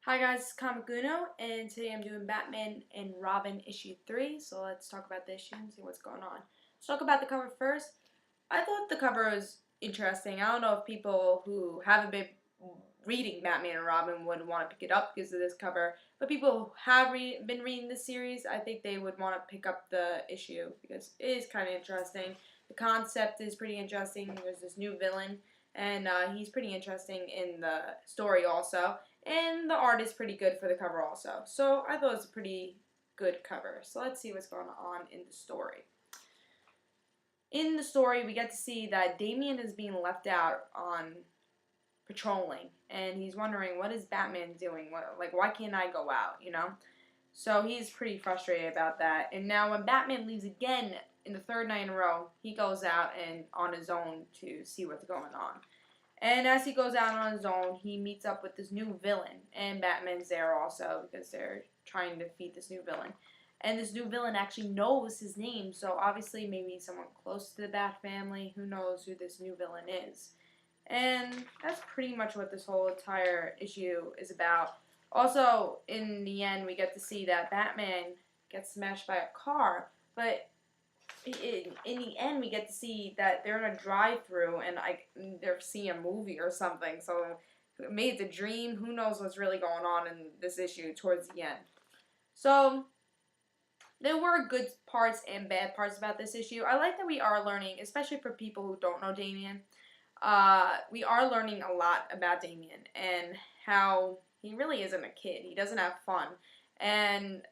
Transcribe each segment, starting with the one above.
Hi guys, it's Comic Uno, and today I'm doing Batman and Robin issue 3, so let's talk about the issue and see what's going on. Let's talk about the cover first. I thought the cover was interesting. I don't know if people who haven't been reading Batman and Robin would want to pick it up because of this cover, but people who have been reading this series, I think they would want to pick up the issue because it is kind of interesting. The concept is pretty interesting. There's this new villain, and he's pretty interesting in the story also. And the art is pretty good for the cover also. So I thought it was a pretty good cover. So let's see what's going on in the story. In the story, we get to see that Damian is being left out on patrolling. And he's wondering, what is Batman doing? Why can't I go out, you know? So he's pretty frustrated about that. And now when Batman leaves again in the third night in a row, he goes out and on his own to see what's going on. And as he goes out on his own, he meets up with this new villain. And Batman's there also because they're trying to defeat this new villain. And this new villain actually knows his name, so obviously maybe someone close to the Bat family. Who knows who this new villain is. And that's pretty much what this whole entire issue is about. Also, in the end, we get to see that Batman gets smashed by a car, but in the end, we get to see that they're in a drive-through and they're seeing a movie or something. So maybe it's a dream. Who knows what's really going on in this issue towards the end. So there were good parts and bad parts about this issue. I like that we are learning, especially for people who don't know Damian. We are learning a lot about Damian and how he really isn't a kid. He doesn't have fun. And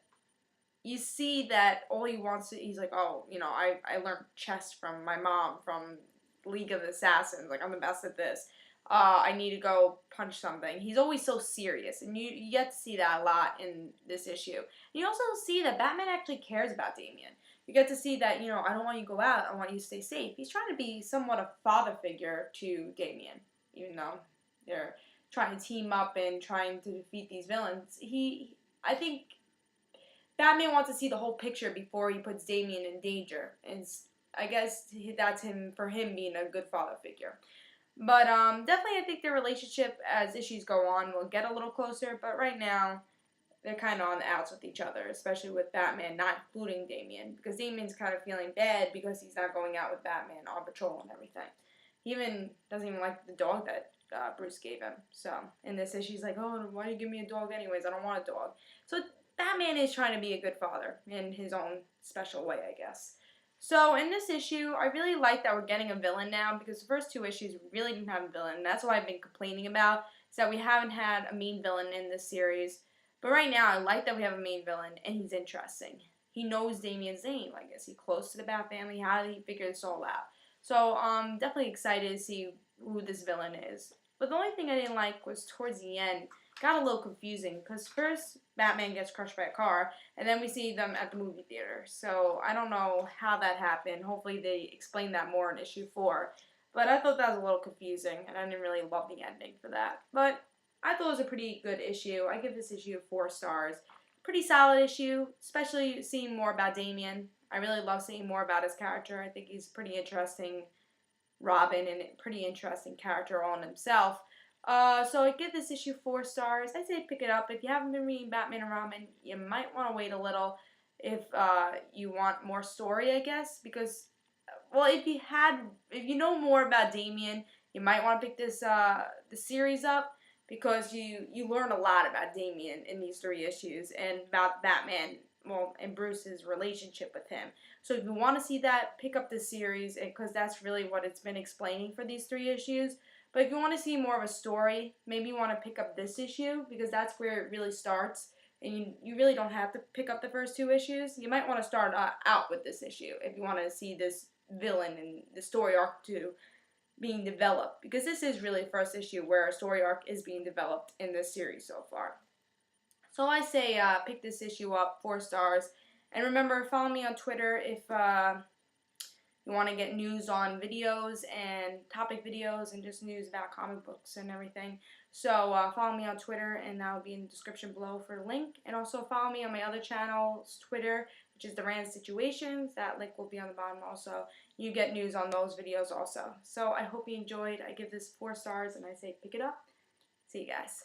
you see that all he wants to, he's like, oh, you know, I learned chess from my mom from League of Assassins. Like, I'm the best at this. I need to go punch something. He's always so serious, and you get to see that a lot in this issue. And you also see that Batman actually cares about Damian. You get to see that, you know, I don't want you to go out. I want you to stay safe. He's trying to be somewhat a father figure to Damian, even though they're trying to team up and trying to defeat these villains. I think Batman wants to see the whole picture before he puts Damian in danger, and I guess that's for him being a good father figure. But definitely, I think their relationship as issues go on will get a little closer. But right now, they're kind of on the outs with each other, especially with Batman not including Damian, because Damian's kind of feeling bad because he's not going out with Batman on patrol and everything. He even doesn't even like the dog that Bruce gave him. So in this issue, he's like, "Oh, why do you give me a dog anyways? I don't want a dog." So Batman is trying to be a good father in his own special way, I guess. So in this issue, I really like that we're getting a villain now because the first two issues really didn't have a villain. And that's what I've been complaining about, is that we haven't had a main villain in this series. But right now, I like that we have a main villain, and he's interesting. He knows Damian's name. I guess he's close to the Bat family. How did he figure this all out? So I'm definitely excited to see who this villain is. But the only thing I didn't like was towards the end, got a little confusing because first Batman gets crushed by a car and then we see them at the movie theater. So I don't know how that happened. Hopefully they explain that more in issue 4. But I thought that was a little confusing and I didn't really love the ending for that. But I thought it was a pretty good issue. I give this issue 4 stars. Pretty solid issue, especially seeing more about Damian. I really love seeing more about his character. I think he's pretty interesting Robin and a pretty interesting character all in himself. So I give this issue 4 stars. I say pick it up. If you haven't been reading Batman and Robin, you might want to wait a little if you want more story, I guess. Because, well, if you know more about Damian, you might want to pick the series up because you learn a lot about Damian in these 3 issues and about Batman, well, and Bruce's relationship with him. So if you want to see that, pick up this series because that's really what it's been explaining for these 3 issues. But if you want to see more of a story, maybe you want to pick up this issue because that's where it really starts. And you really don't have to pick up the first 2 issues. You might want to start out with this issue if you want to see this villain and the story arc too being developed. Because this is really the first issue where a story arc is being developed in this series so far. So I say pick this issue up, 4 stars. And remember, follow me on Twitter if you want to get news on videos and topic videos and just news about comic books and everything. So follow me on Twitter, and that will be in the description below for the link. And also follow me on my other channel's Twitter, which is the Rand Situations. That link will be on the bottom also. You get news on those videos also. So I hope you enjoyed. I give this 4 stars, and I say pick it up. See you guys.